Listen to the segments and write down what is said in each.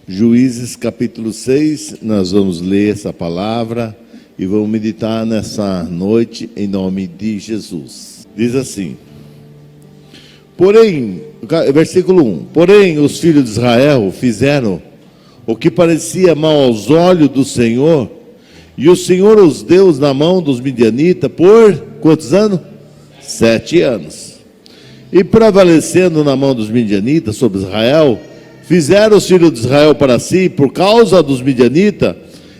Juízes capítulo 6, nós vamos ler essa palavra e vamos meditar nessa noite em nome de Jesus. Diz assim, porém, versículo 1, porém os filhos de Israel fizeram o que parecia mal aos olhos do Senhor, e o Senhor os deu na mão dos midianitas por quantos anos? 7 anos. E prevalecendo na mão dos midianitas sobre Israel, fizeram os filhos de Israel para si, por causa dos midianitas,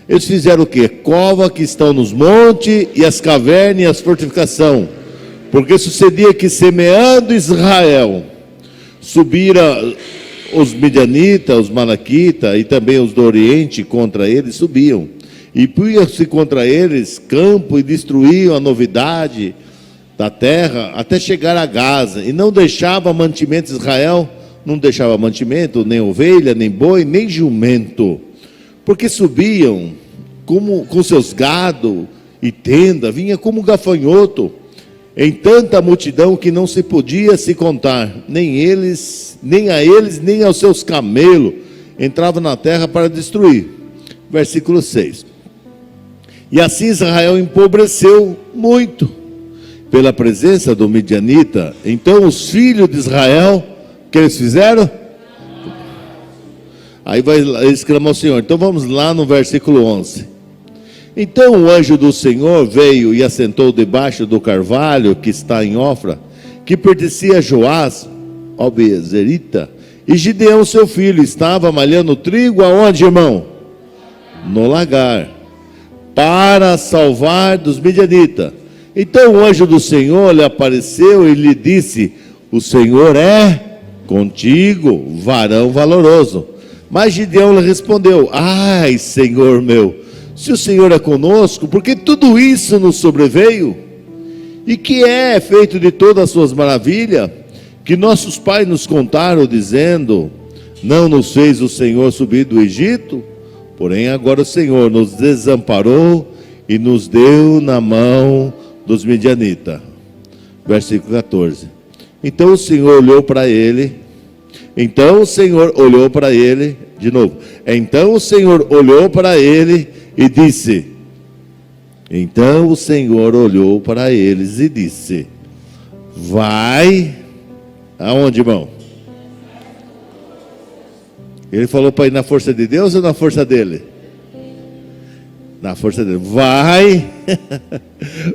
eles fizeram o quê? Cova que estão nos montes, e as cavernas e as fortificações. Porque sucedia que semeando Israel, subiram os midianitas, os manaquitas, e também os do Oriente contra eles, subiam. E punham-se contra eles campo, e destruíam a novidade da terra, até chegar a Gaza, e não deixava mantimento Israel, não deixava mantimento, nem ovelha, nem boi, nem jumento, porque subiam com seus gado e tenda, vinha como gafanhoto, em tanta multidão que não se podia se contar, nem a eles, nem aos seus camelos, entravam na terra para destruir. Versículo 6. E assim Israel empobreceu muito, pela presença do midianita. Então os filhos de Israel, o que eles fizeram? Aí vai exclamar o Senhor. Então vamos lá no versículo 11. Então o anjo do Senhor veio e assentou debaixo do carvalho que está em Ofra, que pertencia a Joás, Obezerita, e Gideão seu filho estava malhando trigo aonde, irmão? No lagar, para salvar dos midianitas. Então o anjo do Senhor lhe apareceu e lhe disse, o Senhor é contigo, varão valoroso. Mas Gideão lhe respondeu, ai, Senhor meu, se o Senhor é conosco, porque tudo isso nos sobreveio? E que é feito de todas as suas maravilhas, que nossos pais nos contaram, dizendo, não nos fez o Senhor subir do Egito? Porém agora o Senhor nos desamparou e nos deu na mão dos midianitas. Versículo 14. Então o Senhor olhou para ele, de novo. Então o Senhor olhou para ele e disse, vai, aonde, irmão? Ele falou para ir na força de Deus ou na força dele? Na força dele.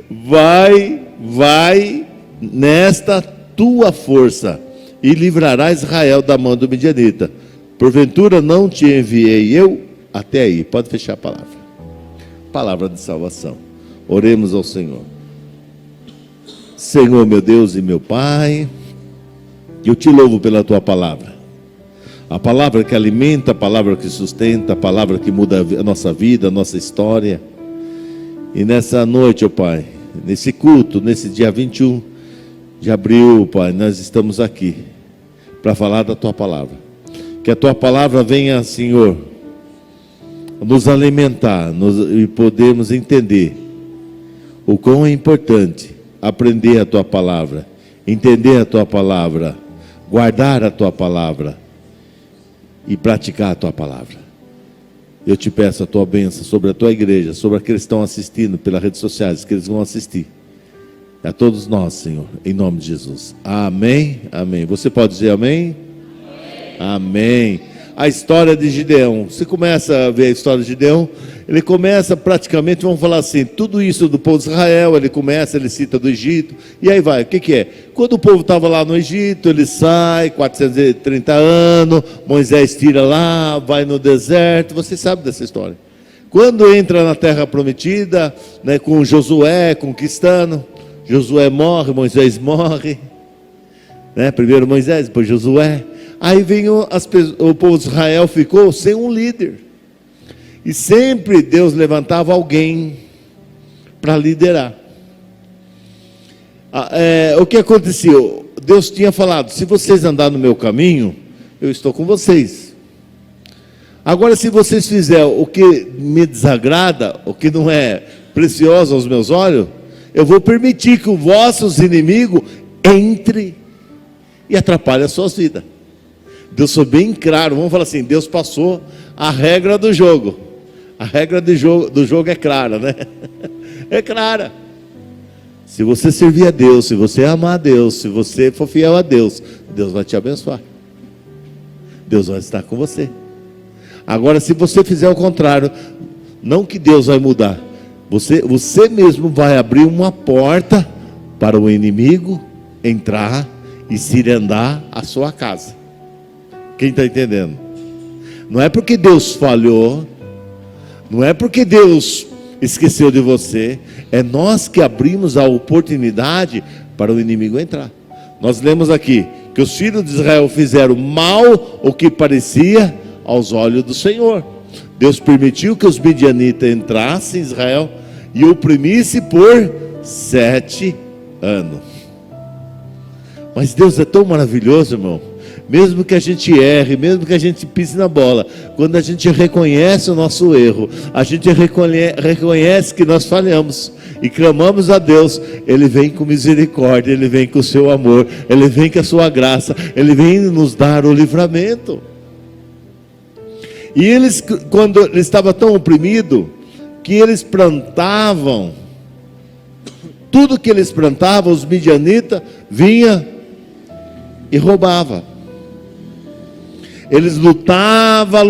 Vai nesta tua força e livrará Israel da mão do midianita. Porventura não te enviei eu? Até aí, pode fechar a palavra. Palavra de salvação. Oremos ao Senhor. Senhor, meu Deus e meu Pai, eu te louvo pela tua palavra. A palavra que alimenta, a palavra que sustenta, a palavra que muda a nossa vida, a nossa história. E nessa noite, ó Pai, nesse culto, nesse dia 21 de abril, Pai, nós estamos aqui para falar da tua palavra. Que a tua palavra venha, Senhor, nos alimentar e podemos entender o quão é importante aprender a tua palavra, entender a tua palavra, guardar a tua palavra e praticar a tua palavra. Eu te peço a tua bênção sobre a tua igreja, sobre aqueles que estão assistindo pelas redes sociais, que eles vão assistir. A todos nós, Senhor, em nome de Jesus. Amém, amém. Você pode dizer amém? Amém. A história de Gideão. Você começa a ver a história de Gideão, ele começa praticamente, vamos falar assim, tudo isso do povo de Israel, ele cita do Egito, e aí vai, o que é? Quando o povo estava lá no Egito, ele sai, 430 anos, Moisés tira lá, vai no deserto, você sabe dessa história. Quando entra na terra prometida, né, com Josué conquistando, Josué morre, Moisés morre, né, primeiro Moisés, depois Josué. Aí vem o povo de Israel ficou sem um líder. E sempre Deus levantava alguém para liderar. O que aconteceu? Deus tinha falado, se vocês andarem no meu caminho, eu estou com vocês. Agora, se vocês fizerem o que me desagrada, o que não é precioso aos meus olhos, eu vou permitir que os vossos inimigos entrem e atrapalhem as suas vidas. Deus foi bem claro, vamos falar assim, Deus passou a regra do jogo. A regra do jogo é clara, né? É clara. Se você servir a Deus, se você amar a Deus, se você for fiel a Deus, Deus vai te abençoar. Deus vai estar com você. Agora, se você fizer o contrário, não que Deus vai mudar, você mesmo vai abrir uma porta para o inimigo entrar e cirandar a sua casa. Quem está entendendo? Não é porque Deus falhou, não é porque Deus esqueceu de você, é nós que abrimos a oportunidade para o inimigo entrar. Nós lemos aqui que os filhos de Israel fizeram mal o que parecia aos olhos do Senhor. Deus permitiu que os midianitas entrassem em Israel e oprimissem por 7 anos. Mas Deus é tão maravilhoso, irmão. Mesmo que a gente erre, mesmo que a gente pise na bola, quando a gente reconhece o nosso erro, a gente reconhece que nós falhamos e clamamos a Deus, Ele vem com misericórdia, Ele vem com o seu amor, Ele vem com a sua graça, Ele vem nos dar o livramento. E eles, quando eles estavam tão oprimidos, que eles plantavam, tudo que eles plantavam, os midianitas vinham e roubavam. Eles lutavam,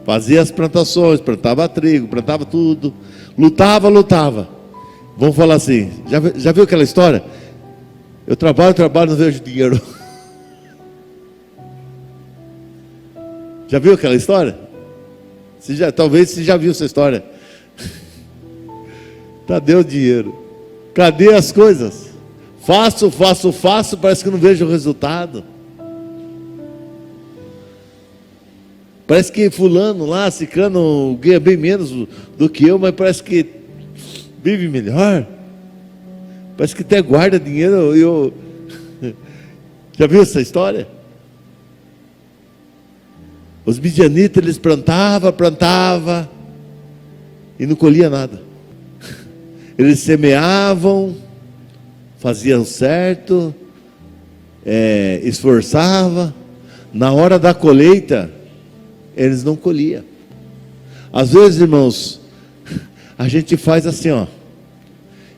fazia as plantações, plantava trigo, plantava tudo, lutava. Vamos falar assim, já viu aquela história? Eu trabalho, não vejo dinheiro. Já viu aquela história? Talvez você já viu essa história. Cadê o dinheiro? Cadê as coisas? Faço, parece que não vejo o resultado. Parece que fulano lá, ciclano, ganha bem menos do que eu, mas parece que vive melhor. Parece que até guarda dinheiro. Já viu essa história? Os midianitas, eles plantavam e não colhia nada. Eles semeavam, faziam certo, esforçavam. Na hora da colheita, eles não colhiam. Às vezes, irmãos, a gente faz assim, ó,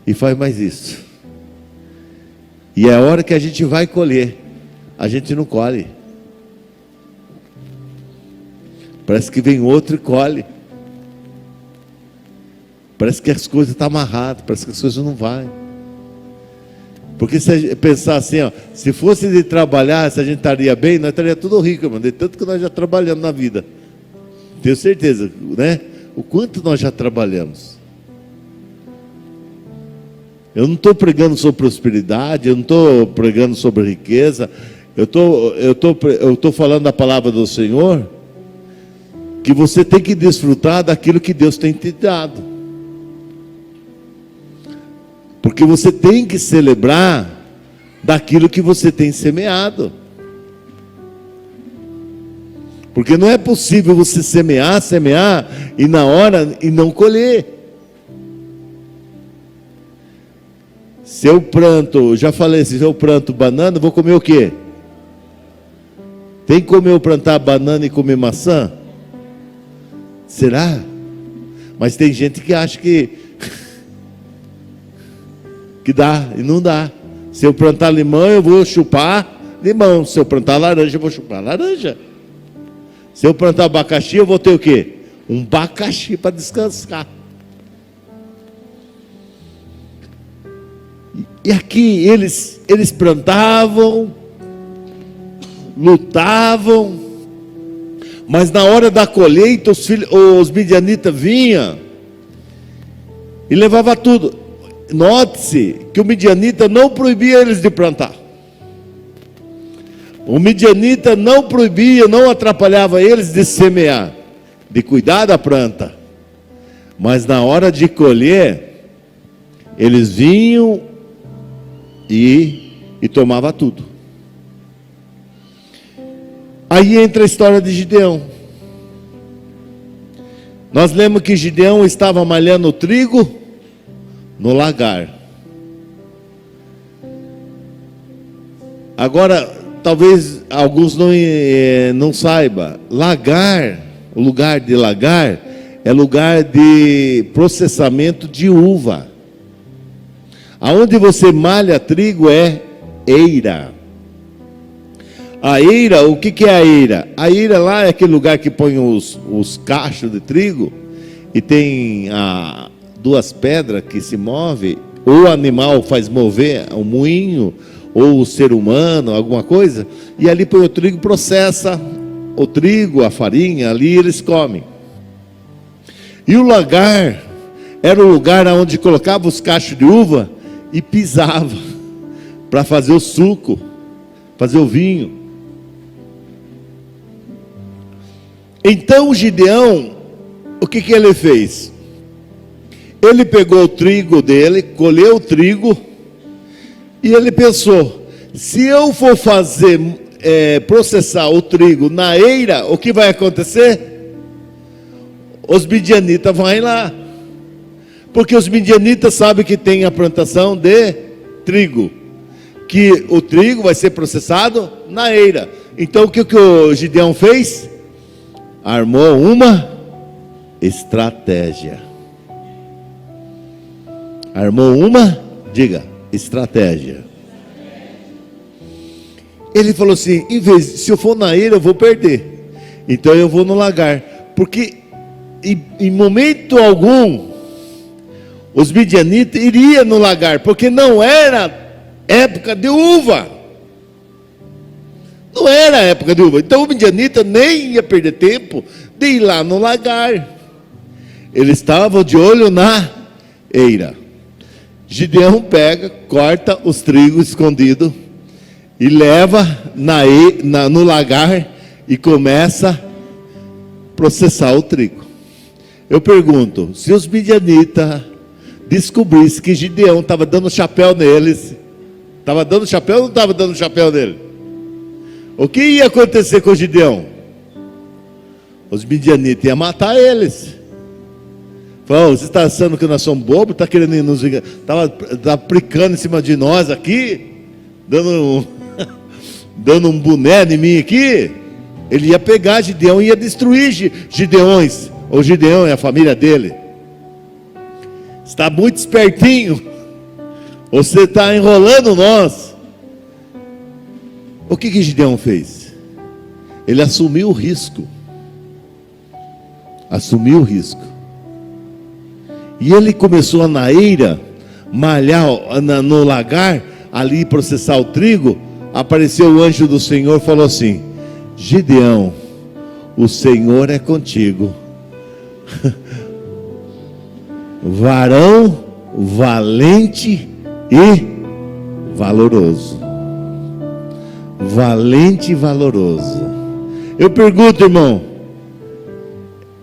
e faz mais isso. E é a hora que a gente vai colher, a gente não colhe. Parece que vem outro e colhe. Parece que as coisas estão amarradas, parece que as coisas não vão. Porque se a gente pensar assim, ó, se fosse de trabalhar, se a gente estaria bem, nós estaria tudo rico, irmão, de tanto que nós já trabalhamos na vida. Tenho certeza, né? O quanto nós já trabalhamos. Eu não estou pregando sobre prosperidade, eu não estou pregando sobre riqueza, eu estou falando da palavra do Senhor, que você tem que desfrutar daquilo que Deus tem te dado. Porque você tem que celebrar daquilo que você tem semeado. Porque não é possível você semear e na hora e não colher. Se eu planto, já falei, se eu planto banana, vou comer o quê? Tem como eu plantar banana e comer maçã? Será? Mas tem gente que acha que dá e não dá. Se eu plantar limão, eu vou chupar limão. Se eu plantar laranja, eu vou chupar laranja. Se eu plantar abacaxi, eu vou ter o quê? Um abacaxi para descansar. E aqui eles plantavam, lutavam, mas na hora da colheita os midianitas vinham e levavam tudo. Note-se que o midianita não proibia eles de plantar. O midianita não proibia, não atrapalhava eles de semear, de cuidar da planta. Mas na hora de colher, eles vinham e tomavam tudo. Aí entra a história de Gideão. Nós lemos que Gideão estava malhando o trigo no lagar. Agora, talvez alguns não saibam, lagar, o lugar de lagar é lugar de processamento de uva. Aonde você malha trigo é eira. A eira, o que é a eira? A eira lá é aquele lugar que põe os cachos de trigo e tem duas pedras que se movem, ou o animal faz mover o moinho, ou o ser humano, alguma coisa, e ali põe o trigo, processa o trigo, a farinha, ali eles comem. E o lagar era o lugar onde colocava os cachos de uva e pisava para fazer o suco, fazer o vinho. Então Gideão, o que ele fez? Ele pegou o trigo dele, colheu o trigo, e ele pensou: se eu for processar o trigo na eira, o que vai acontecer? Os midianitas vão lá, porque os midianitas sabem que tem a plantação de trigo, que o trigo vai ser processado na eira. Então o que o Gideão fez? Armou uma estratégia. Armou uma, diga, estratégia. Ele falou assim: se eu for na eira eu vou perder, então eu vou no lagar, porque em momento algum os midianitas iriam no lagar, porque não era época de uva. Não era época de uva. Então o midianita nem ia perder tempo de ir lá no lagar. Eles estavam de olho na eira. Gideão pega, corta os trigos escondidos e leva no lagar e começa a processar o trigo. Eu pergunto: se os midianitas descobrissem que Gideão estava dando chapéu neles, estava dando chapéu ou não estava dando chapéu nele? O que ia acontecer com Gideão? Os midianitas iam matar eles. Falaram: você está achando que nós somos bobos? Está querendo nos... Estava aplicando em cima de nós aqui, dando um boné em mim aqui. Ele ia pegar Gideão e ia destruir Gideões, ou Gideão e a família dele. Está muito espertinho. Você está enrolando nós. O que Gideão fez? Ele assumiu o risco. Assumiu o risco. E ele começou na eira, malhar no lagar, ali processar o trigo. Apareceu o anjo do Senhor e falou assim: Gideão, o Senhor é contigo. Varão valente e valoroso. Valente e valoroso. Eu pergunto, irmão,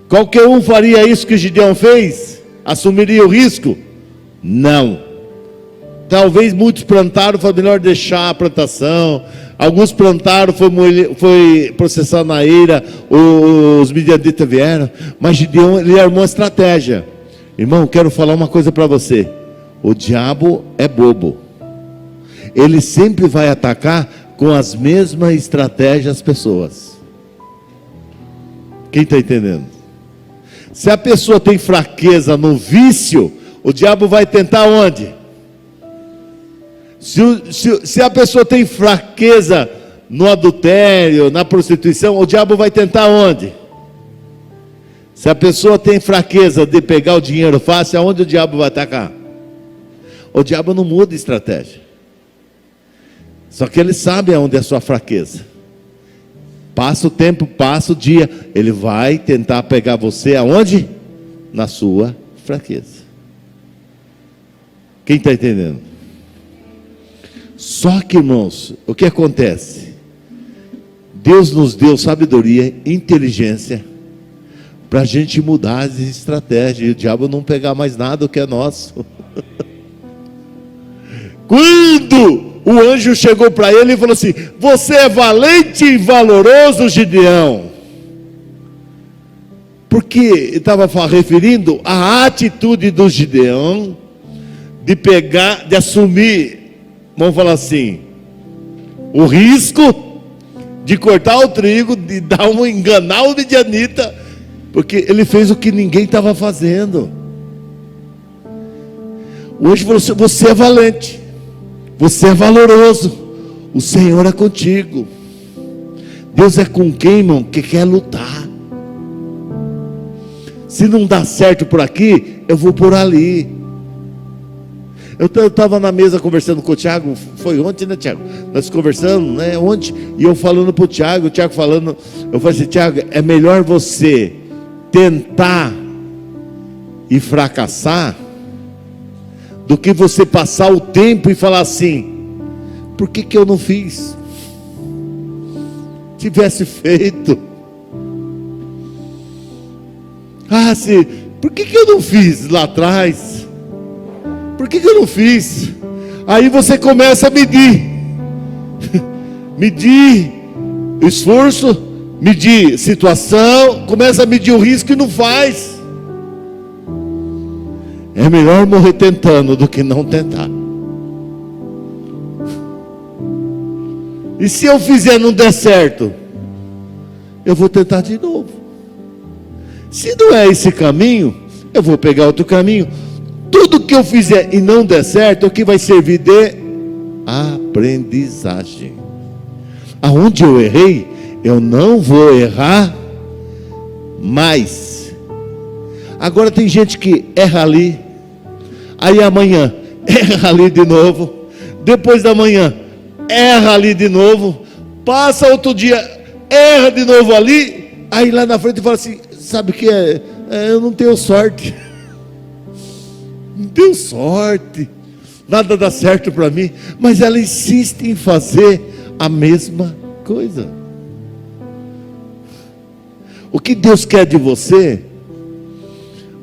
qualquer um faria isso que Gideão fez? Assumiria o risco? Não. Talvez muitos plantaram, foi melhor deixar a plantação. Alguns plantaram, foi processar na eira, os midianitas vieram. Mas Gideão, ele armou uma estratégia. Irmão, quero falar uma coisa para você. O diabo é bobo. Ele sempre vai atacar com as mesmas estratégias as pessoas. Quem está entendendo? Se a pessoa tem fraqueza no vício, o diabo vai tentar onde? Se a pessoa tem fraqueza no adultério, na prostituição, o diabo vai tentar onde? Se a pessoa tem fraqueza de pegar o dinheiro fácil, aonde o diabo vai atacar? O diabo não muda estratégia. Só que ele sabe aonde é a sua fraqueza. Passa o tempo, passa o dia, ele vai tentar pegar você aonde? Na sua fraqueza. Quem está entendendo? Só que, irmãos, o que acontece? Deus nos deu sabedoria, inteligência, para a gente mudar as estratégias, e o diabo não pegar mais nada que é nosso. Quando o anjo chegou para ele e falou assim: você é valente e valoroso, Gideão. Porque estava referindo à atitude do Gideão de pegar, de assumir, vamos falar assim, o risco de cortar o trigo, de enganar o midianita, porque ele fez o que ninguém estava fazendo. Hoje você é valente, você é valoroso, o Senhor é contigo. Deus é com quem, irmão, que quer lutar. Se não dá certo por aqui, eu vou por ali. Eu estava na mesa conversando com o Tiago, foi ontem, né, Tiago? Nós conversando, né, ontem, e eu falando para o Tiago falando, eu falei assim, Tiago, é melhor você tentar e fracassar, do que você passar o tempo e falar assim, por que eu não fiz? Tivesse feito. Por que eu não fiz lá atrás? Por que eu não fiz? Aí você começa a medir esforço, medir situação, começa a medir o risco e não faz. É melhor morrer tentando do que não tentar. E se eu fizer e não der certo, eu vou tentar de novo. Se não é esse caminho, eu vou pegar outro caminho. Tudo que eu fizer e não der certo, o que vai servir de aprendizagem. Aonde eu errei, eu não vou errar mais. Agora tem gente que erra ali, aí amanhã erra ali de novo, depois da manhã erra ali de novo, passa outro dia, erra de novo ali, aí lá na frente fala assim, sabe o que é? Eu não tenho sorte. Não tenho sorte, nada dá certo para mim. Mas ela insiste em fazer a mesma coisa. O que Deus quer de você,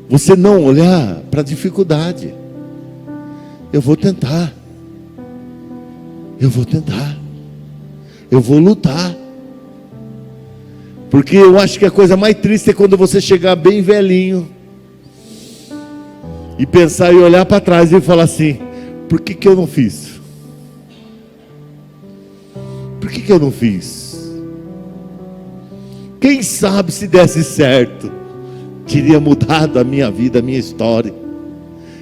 você não olhar para a dificuldade. Eu vou tentar, eu vou lutar. Porque eu acho que a coisa mais triste é quando você chegar bem velhinho e pensar e olhar para trás e falar assim, por que eu não fiz? Por que eu não fiz? Quem sabe se desse certo, teria mudado a minha vida, a minha história.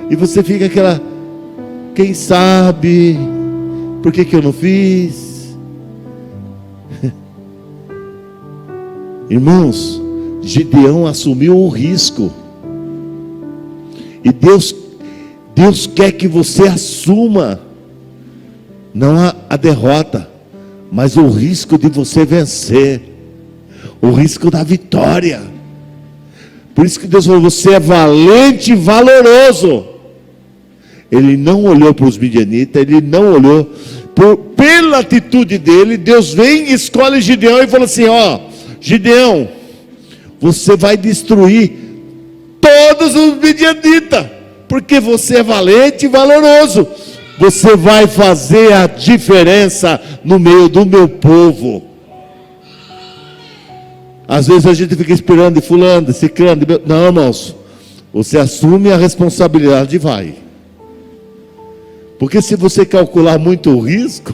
E você fica aquela, quem sabe, por que eu não fiz? Irmãos, Gideão assumiu o risco. E Deus quer que você assuma, não a derrota, mas o risco de você vencer, o risco da vitória. Por isso que Deus falou, você é valente e valoroso. Ele não olhou para os midianitas, ele não olhou pela atitude dele. Deus vem, escolhe Gideão e fala assim, Gideão, você vai destruir todos os midianitas, porque você é valente e valoroso. Você vai fazer a diferença no meio do meu povo. Às vezes a gente fica esperando de fulano, de ciclano, não, irmãos, você assume a responsabilidade e vai. Porque se você calcular muito o risco,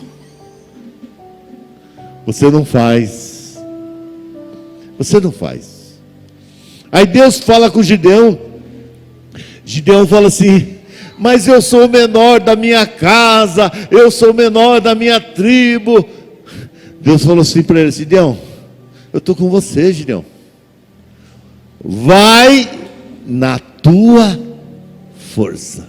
você não faz. Aí Deus fala com Gideão. Gideão fala assim, mas eu sou o menor da minha casa, eu sou o menor da minha tribo. Deus falou assim para ele, Gideão, eu estou com você, Gideão. Vai na tua força.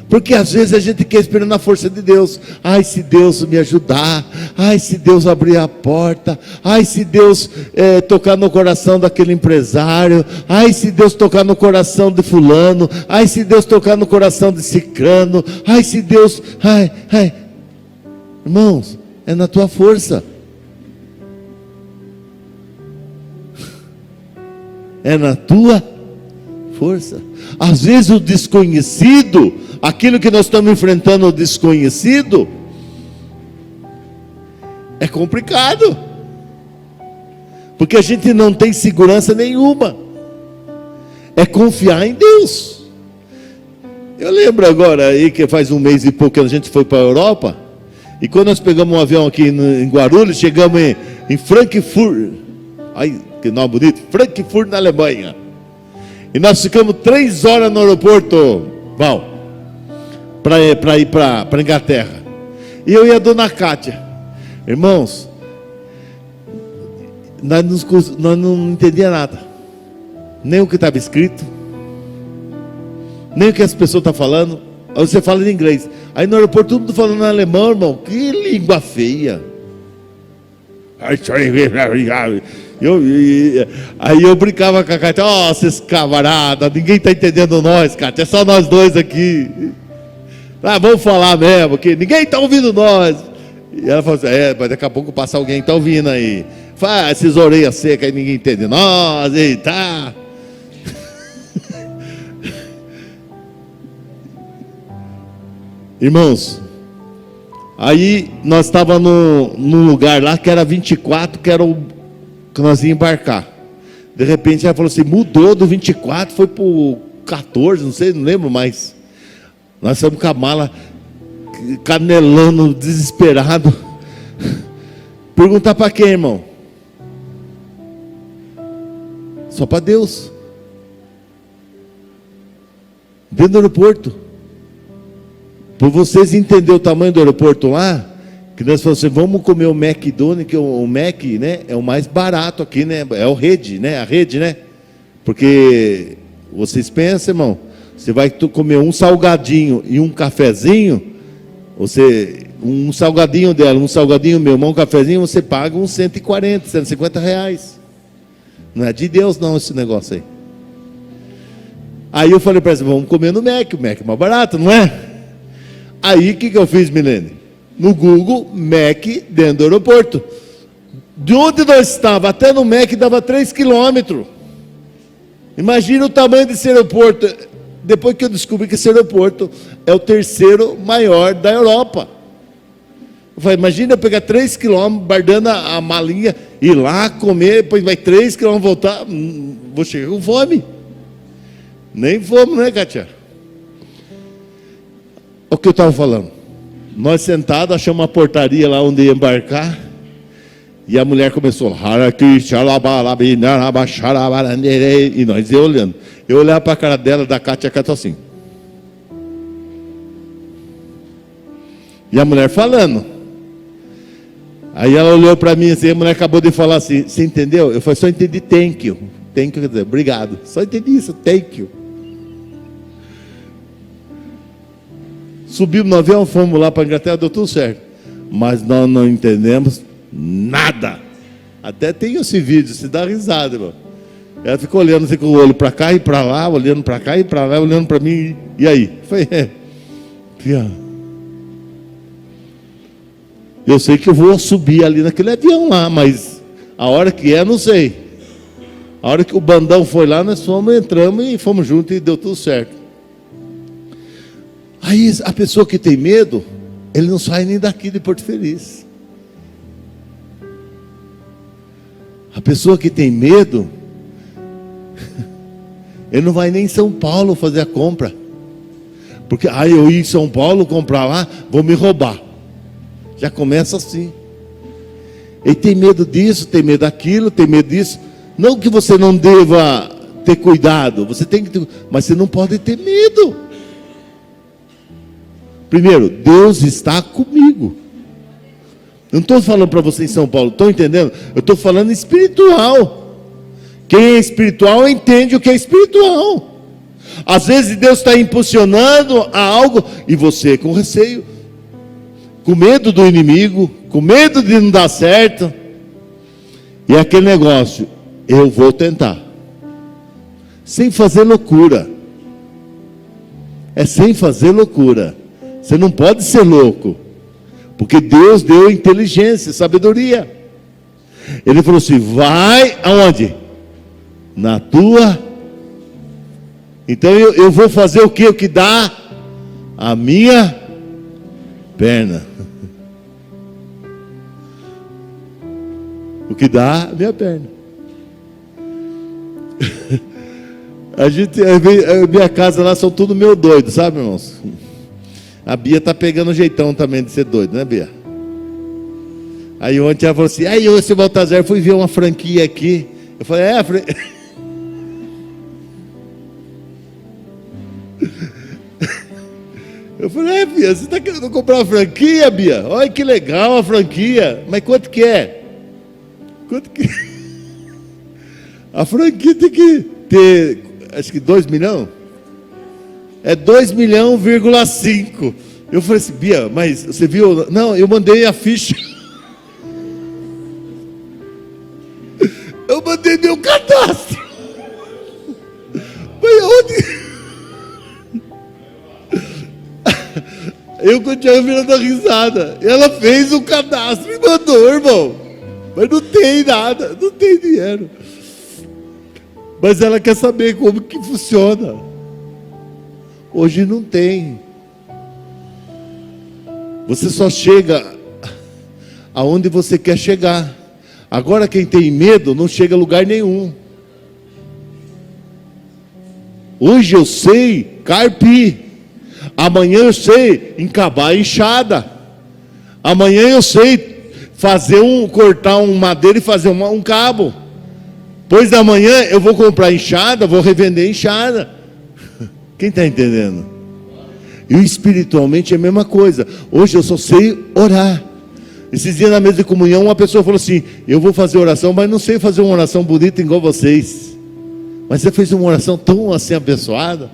Porque às vezes a gente quer esperar na força de Deus. Ai, se Deus me ajudar. Ai, se Deus abrir a porta. Ai, se Deus tocar no coração daquele empresário. Ai, se Deus tocar no coração de fulano. Ai, se Deus tocar no coração de cicrano. Ai, se Deus... Ai. Irmãos, é na tua força. É na tua força. Às vezes o desconhecido, aquilo que nós estamos enfrentando, o desconhecido, é complicado, porque a gente não tem segurança nenhuma. É confiar em Deus. Eu lembro agora aí que faz um mês e pouco que a gente foi para a Europa. E quando nós pegamos um avião aqui em Guarulhos, chegamos em Frankfurt. Ai, que nome bonito. Frankfurt, na Alemanha. E nós ficamos 3 horas no aeroporto, Val, para ir para Inglaterra. E eu e a dona Kátia. Irmãos, nós não entendíamos nada. Nem o que estava escrito, nem o que as pessoas estão falando. Aí você fala em inglês. Aí no aeroporto todo mundo falando em alemão, irmão. Que língua feia. Aí eu brincava com a Kátia. Ó, esses camaradas, ninguém está entendendo nós, Kátia. É só nós dois aqui. Ah, vamos falar mesmo, que ninguém está ouvindo nós. E ela falou assim, mas daqui a pouco passa alguém que está ouvindo aí. Faz essas orelhas secas aí, ninguém entende nós, eita. Irmãos, aí nós estávamos num lugar lá que era 24, que era o que nós íamos embarcar. De repente ela falou assim, mudou do 24, foi para o 14, não sei, não lembro mais. Nós estamos com a mala canelando, desesperado. Perguntar para quem, irmão? Só para Deus. Dentro do aeroporto. Por vocês entenderem o tamanho do aeroporto lá, que nós falamos assim, vamos comer o McDonald's, que o Mac, né, é o mais barato aqui, né? É o rede, né? A rede, né? Porque vocês pensam, irmão, você vai comer um salgadinho e um cafezinho, um salgadinho dela, um salgadinho meu, um cafezinho, você paga uns 140, 150 reais. Não é de Deus não esse negócio aí. Aí eu falei para eles, vamos comer no Mac, o Mac é mais barato, não é? Aí o que eu fiz, Milene? No Google, Mac dentro do aeroporto. De onde nós estávamos até no Mac dava 3 quilômetros. Imagina o tamanho desse aeroporto. Depois que eu descobri que esse aeroporto é o 3º maior da Europa. Eu falei, imagina eu pegar 3 quilômetros, bardando a malinha, ir lá comer, depois vai 3 quilômetros voltar, vou chegar com fome. Nem fome, né, Kátia? O que eu estava falando? Nós sentados, achamos uma portaria lá onde ia embarcar, e a mulher começou, e nós ia olhando. Eu olhava para a cara dela, da Kátia, a Kátia assim. E a mulher falando. Aí ela olhou para mim assim, a mulher acabou de falar assim, você entendeu? Eu falei, só entendi thank you. Thank you quer dizer, obrigado. Só entendi isso, thank you. Subimos no avião, fomos lá para a Inglaterra, deu tudo certo. Mas nós não entendemos nada. Até tem esse vídeo, se dá risada, irmão. Ela ficou olhando assim, com o olho para cá e para lá, olhando para cá e para lá, olhando para mim. E aí? Foi, eu sei que eu vou subir ali naquele avião lá, mas a hora que não sei. A hora que o bandão foi lá, nós fomos, entramos e fomos juntos e deu tudo certo. Aí a pessoa que tem medo, ele não sai nem daqui de Porto Feliz. A pessoa que tem medo, ele não vai nem em São Paulo fazer a compra. Porque, eu ir em São Paulo comprar lá, vou me roubar. Já começa assim. Ele tem medo disso, tem medo daquilo, tem medo disso. Não que você não deva ter cuidado, você tem que ter, mas você não pode ter medo. Primeiro, Deus está comigo. Eu não estou falando para você em São Paulo, estão entendendo? Eu estou falando espiritual. Quem é espiritual entende o que é espiritual. Às vezes Deus está impulsionando a algo e você com receio, com medo do inimigo, com medo de não dar certo. E aquele negócio, eu vou tentar. Sem fazer loucura. É sem fazer loucura. Você não pode ser louco. Porque Deus deu inteligência, sabedoria. Ele falou assim, vai aonde? Na tua. Então eu vou fazer o que? O que dá a minha perna. O que dá a minha perna. A minha casa lá são tudo meio doido, sabe, irmãos? A Bia tá pegando o jeitão também de ser doido, né, Bia? Aí ontem ela falou assim, aí eu, seu Baltazar, fui ver uma franquia aqui. Eu falei, eu falei, Bia, você está querendo comprar uma franquia, Bia? Olha que legal a franquia. Mas quanto que é? Quanto que... A franquia tem que ter, acho que 2 milhões. É 2,5 milhões. Eu falei assim, Bia, mas você viu? Não, eu mandei a ficha. Eu mandei meu cadastro. Mas onde... Eu continuava virando a risada. Ela fez o cadastro e mandou, irmão. Mas não tem nada, não tem dinheiro. Mas ela quer saber como que funciona. Hoje não tem. Você só chega aonde você quer chegar. Agora quem tem medo não chega a lugar nenhum. Hoje eu sei carpir. Amanhã eu sei encabar a enxada. Amanhã eu sei cortar uma madeira e fazer um cabo. Pois da manhã eu vou comprar enxada, vou revender enxada. Quem está entendendo? E espiritualmente é a mesma coisa. Hoje eu só sei orar. Esses dias na mesa de comunhão uma pessoa falou assim, eu vou fazer oração, mas não sei fazer uma oração bonita igual vocês. Mas você fez uma oração tão assim abençoada.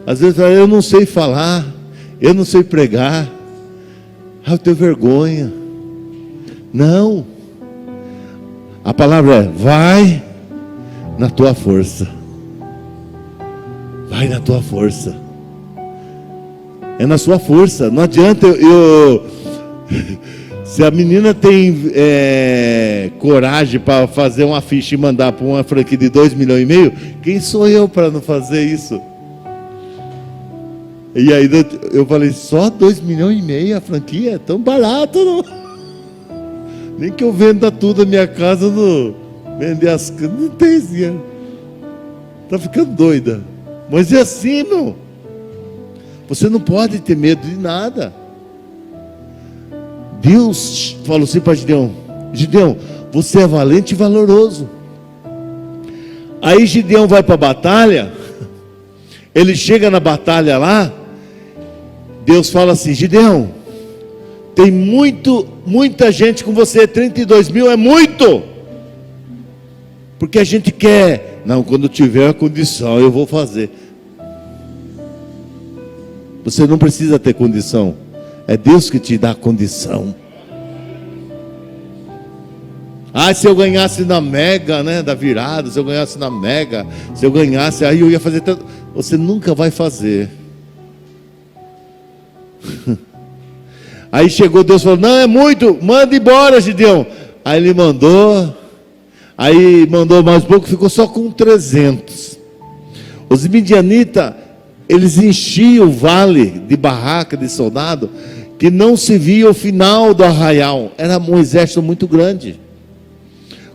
Às vezes eu não sei falar, eu não sei pregar, eu tenho vergonha. Não. A palavra é, vai na tua força. Vai na tua força. É na sua força. Não adianta se a menina tem coragem para fazer uma ficha e mandar para uma franquia de 2,5 milhões, quem sou eu para não fazer isso? E aí eu falei, só 2,5 milhões a franquia? É tão barato, não? Nem que eu venda tudo a minha casa, não vender as coisas, não tem dinheiro. Está ficando doida. Mas é assim, meu. Você não pode ter medo de nada. Deus falou assim para Gideão, Gideão, você é valente e valoroso. Aí Gideão vai para a batalha, ele chega na batalha lá, Deus fala assim, Gideão, tem muita gente com você, 32 mil é muito, porque a gente quer, não, quando tiver a condição eu vou fazer. Você não precisa ter condição, é Deus que te dá a condição. Ah, se eu ganhasse na Mega, né, da virada, se eu ganhasse na Mega, se eu ganhasse, aí eu ia fazer tanto. Você nunca vai fazer. Aí chegou Deus e falou, não, é muito, manda embora, Gideão. Aí ele mandou, aí mandou mais pouco, ficou só com 300. Os midianitas, eles enchiam o vale de barraca de soldado, que não se via o final do arraial. Era um exército muito grande.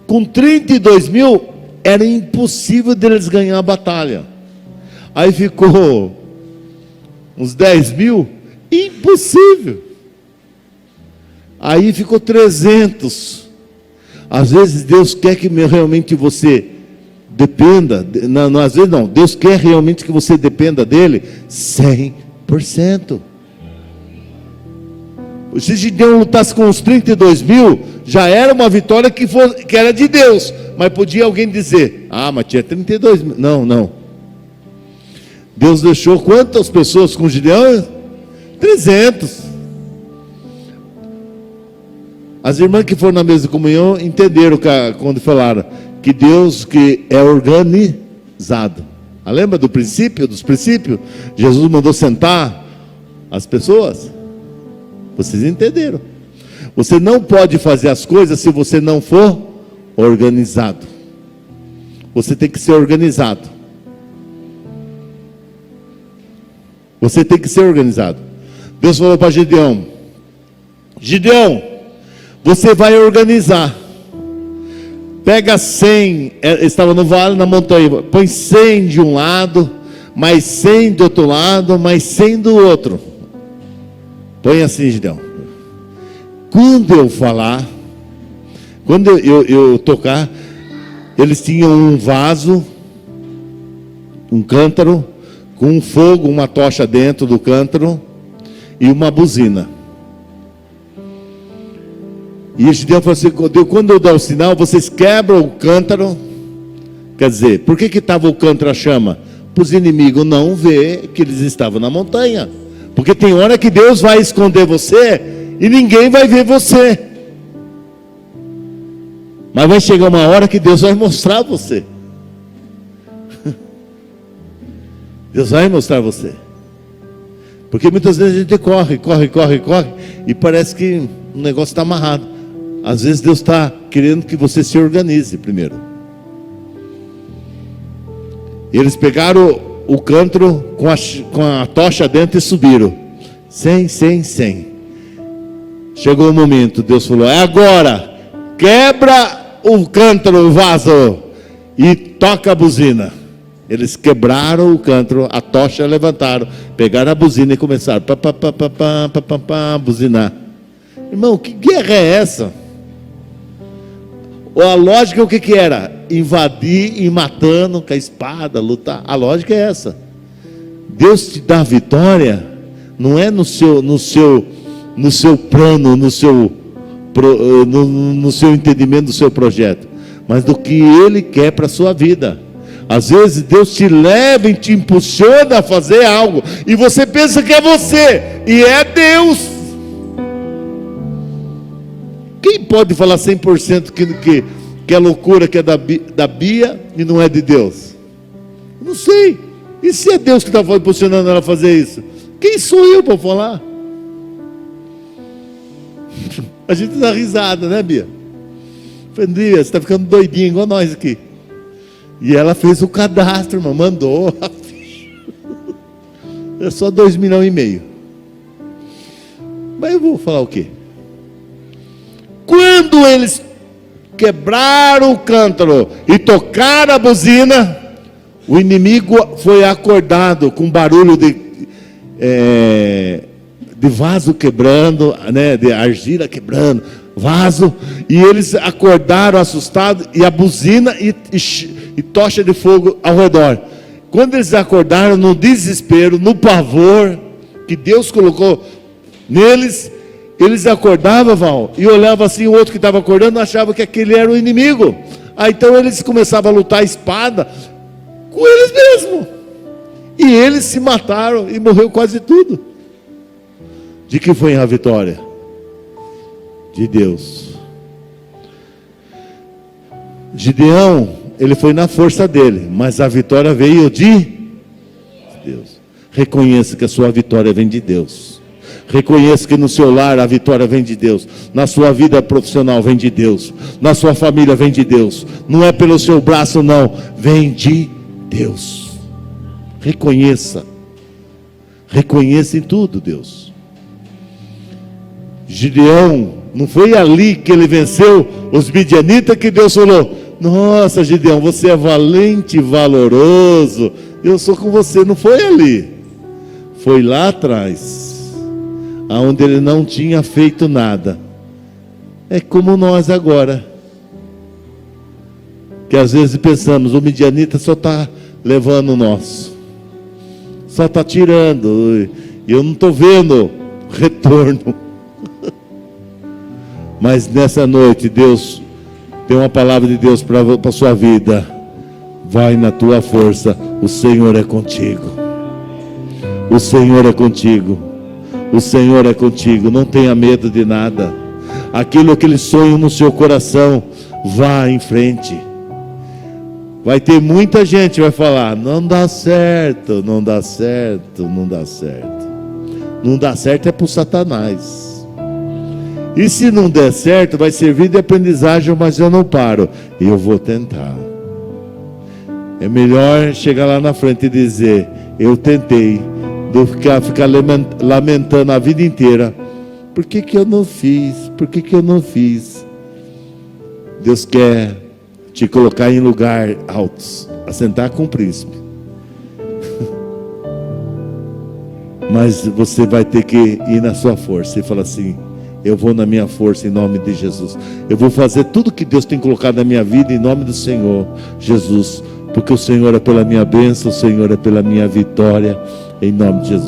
Com 32 mil, era impossível deles ganhar a batalha. Aí ficou uns 10 mil, impossível. Aí ficou 300. Às vezes Deus quer que realmente você dependa, não, às vezes não, Deus quer realmente que você dependa dele 100%. Se Gideão lutasse com os 32 mil, já era uma vitória que era de Deus. Mas podia alguém dizer, ah, mas tinha 32 mil. Não. Deus deixou quantas pessoas com Gideão? 300. As irmãs que foram na mesa de comunhão entenderam quando falaram que Deus que é organizado. Lembra dos princípios? Jesus mandou sentar as pessoas. Vocês entenderam? Você não pode fazer as coisas se você não for organizado. Você tem que ser organizado. Você tem que ser organizado. Deus falou para Gideão, Gideão, você vai organizar. pega 100, estava no vale, na montanha, põe 100 de um lado, mais 100 do outro lado, mais 100 do outro. Põe assim, Gideão. Quando eu falar, quando eu tocar, eles tinham um vaso, um cântaro, com um fogo, uma tocha dentro do cântaro e uma buzina. E Gideão falou assim: quando eu der o sinal, vocês quebram o cântaro. Quer dizer, por que estava o cântaro a chama? Para os inimigos não ver que eles estavam na montanha. Porque tem hora que Deus vai esconder você e ninguém vai ver você. Mas vai chegar uma hora que Deus vai mostrar você. Deus vai mostrar você. Porque muitas vezes a gente corre, e parece que o negócio está amarrado. Às vezes Deus está querendo que você se organize primeiro. Eles pegaram o cântaro com a tocha dentro e subiram. 100. Chegou o momento, Deus falou: é agora, quebra o cântaro, o vaso, e toca a buzina. Eles quebraram o cântaro, a tocha levantaram, pegaram a buzina e começaram a buzinar. Irmão, que guerra é essa? A lógica o que era? Invadir e matando com a espada, lutar. A lógica é essa. Deus te dá vitória, não é no seu plano, no seu entendimento do seu projeto, mas do que Ele quer para a sua vida. Às vezes Deus te leva e te impulsiona a fazer algo, e você pensa que é você, e é Deus. Quem pode falar 100% que é loucura, que é da Bia e não é de Deus? Não sei. E se é Deus que está impulsionando ela a fazer isso? Quem sou eu para falar? A gente dá risada, né, Bia? Bia, você está ficando doidinha igual nós aqui. E ela fez o cadastro, irmão, mandou. É só 2,5 milhões. Mas eu vou falar o quê? Quando eles quebraram o cântaro e tocaram a buzina, o inimigo foi acordado com barulho de vaso quebrando, né, de argila quebrando, vaso, e eles acordaram assustados, e a buzina e tocha de fogo ao redor. Quando eles acordaram, no desespero, no pavor que Deus colocou neles, eles acordavam, Val, e olhavam assim, o outro que estava acordando achava que aquele era o inimigo. Então eles começavam a lutar a espada com eles mesmos, e eles se mataram, e morreu quase tudo. De que foi a vitória? De Deus. Gideão, ele foi na força dele, mas a vitória veio de Deus. Reconheça que a sua vitória vem de Deus. Reconheça que no seu lar a vitória vem de Deus. Na sua vida profissional vem de Deus. Na sua família vem de Deus. Não é pelo seu braço não, vem de Deus. Reconheça. Reconheça em tudo, Deus. Gideão, não foi ali que ele venceu os midianitas que Deus falou: nossa, Gideão, você é valente e valoroso, eu sou com você. Não foi ali, foi lá atrás, aonde ele não tinha feito nada. É como nós agora, que às vezes pensamos, o midianita só está levando o nosso, só está tirando, e eu não estou vendo retorno. Mas nessa noite Deus tem uma palavra de Deus para a sua vida. Vai na tua força, o Senhor é contigo. O Senhor é contigo. O Senhor é contigo. Não tenha medo de nada. Aquele sonho no seu coração, vá em frente. Vai ter muita gente que vai falar: não dá certo, não dá certo, não dá certo. Não dá certo é para o Satanás. E se não der certo, vai servir de aprendizagem, mas eu não paro, eu vou tentar. É melhor chegar lá na frente e dizer: eu tentei, do ficar lamentando a vida inteira. Por que eu não fiz? Por que eu não fiz? Deus quer te colocar em lugar altos, assentar com o príncipe. Mas você vai ter que ir na sua força e falar assim: eu vou na minha força em nome de Jesus. Eu vou fazer tudo que Deus tem colocado na minha vida em nome do Senhor Jesus, porque o Senhor é pela minha bênção, o Senhor é pela minha vitória, em nome de Jesus.